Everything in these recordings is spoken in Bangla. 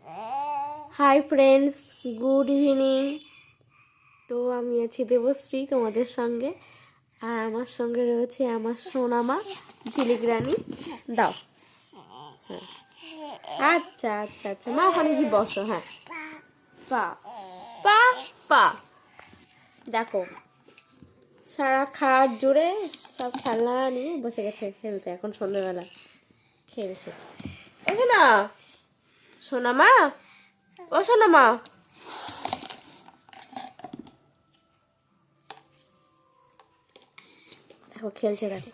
Hi friends, good evening. তো আমি আছি দেবশ্রী তোমাদের সঙ্গে, আর আমার সঙ্গে রয়েছে আমার সোনামা ঝিলিক রানী। দাও, হ্যাঁ, আচ্ছা আচ্ছা আচ্ছা মা, ওখানে কি বসো। হ্যাঁ, পা পা পা। দেখো, সারা খাট জুড়ে সব খেলনা নিয়ে বসে গেছে খেলতে। এখন সন্ধ্যেবেলা খেলছে। ওঠো না সোনামা, ও সোনামা। দেখো খেলছে, দেখো।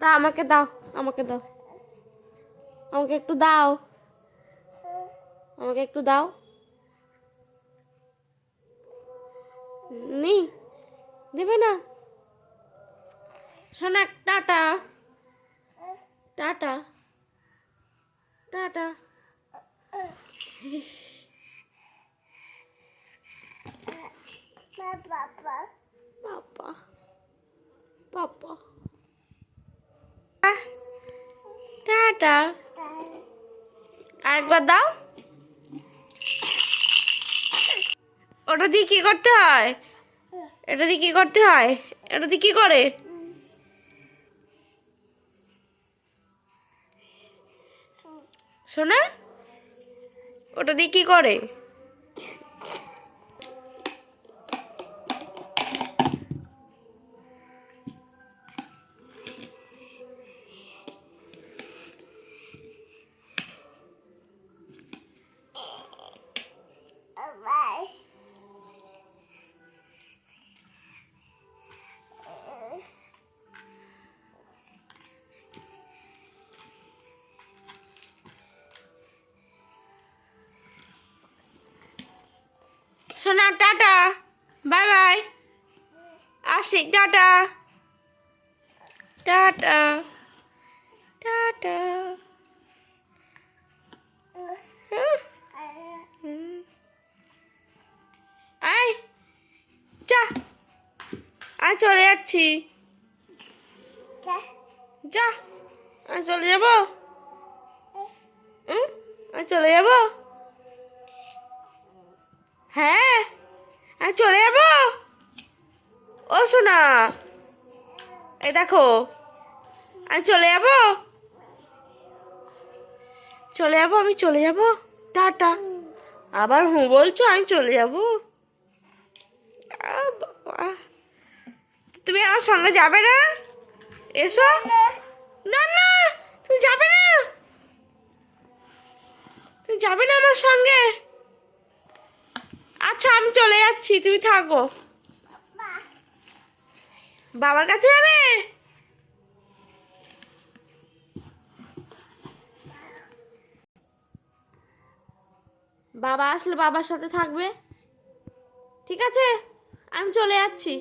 দাও, আমাকে দাও, আমাকে দাও, আমাকে একটু দাও, আমাকে একটু দাও। নি দেবে না সোনা। Tata tata tata. Papa papa tata. আরেকবার দাও। ওটা দিয়ে কি করতে হয়? এটা দিয়ে কি করতে হয়? এটা দিয়ে কি করে? সোনা, ওটা দিয়ে কি করে? সোনা টাটা, বাই বাই, আসি, টাটা টাটা টাটা। আয় যা, আমি চলে যাচ্ছি। যা, আমি চলে যাবো। আমি চলে যাবো। হ্যাঁ, আমি চলে যাবো। ও সোনা, এই দেখো, আমি চলে যাবো, চলে যাবো, আমি চলে যাবো। টাটা। আবার হুঁ বলছো? আমি চলে যাবো। বাবা, তুমি আমার সঙ্গে যাবে না? এসো। না না, তুমি যাবে না, তুমি যাবে না আমার সঙ্গে। আচ্ছা, আমি চলে যাচ্ছি, তুমি থাকো। বাবার কাছে যাবে? বাবা আসলে বাবার সাথে থাকবে, ঠিক আছে? আমি চলে যাচ্ছি।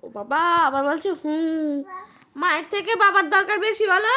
ও বাবা, আবার বলছে হুম। মায়ের থেকে বাবার দরকার বেশি, বলো।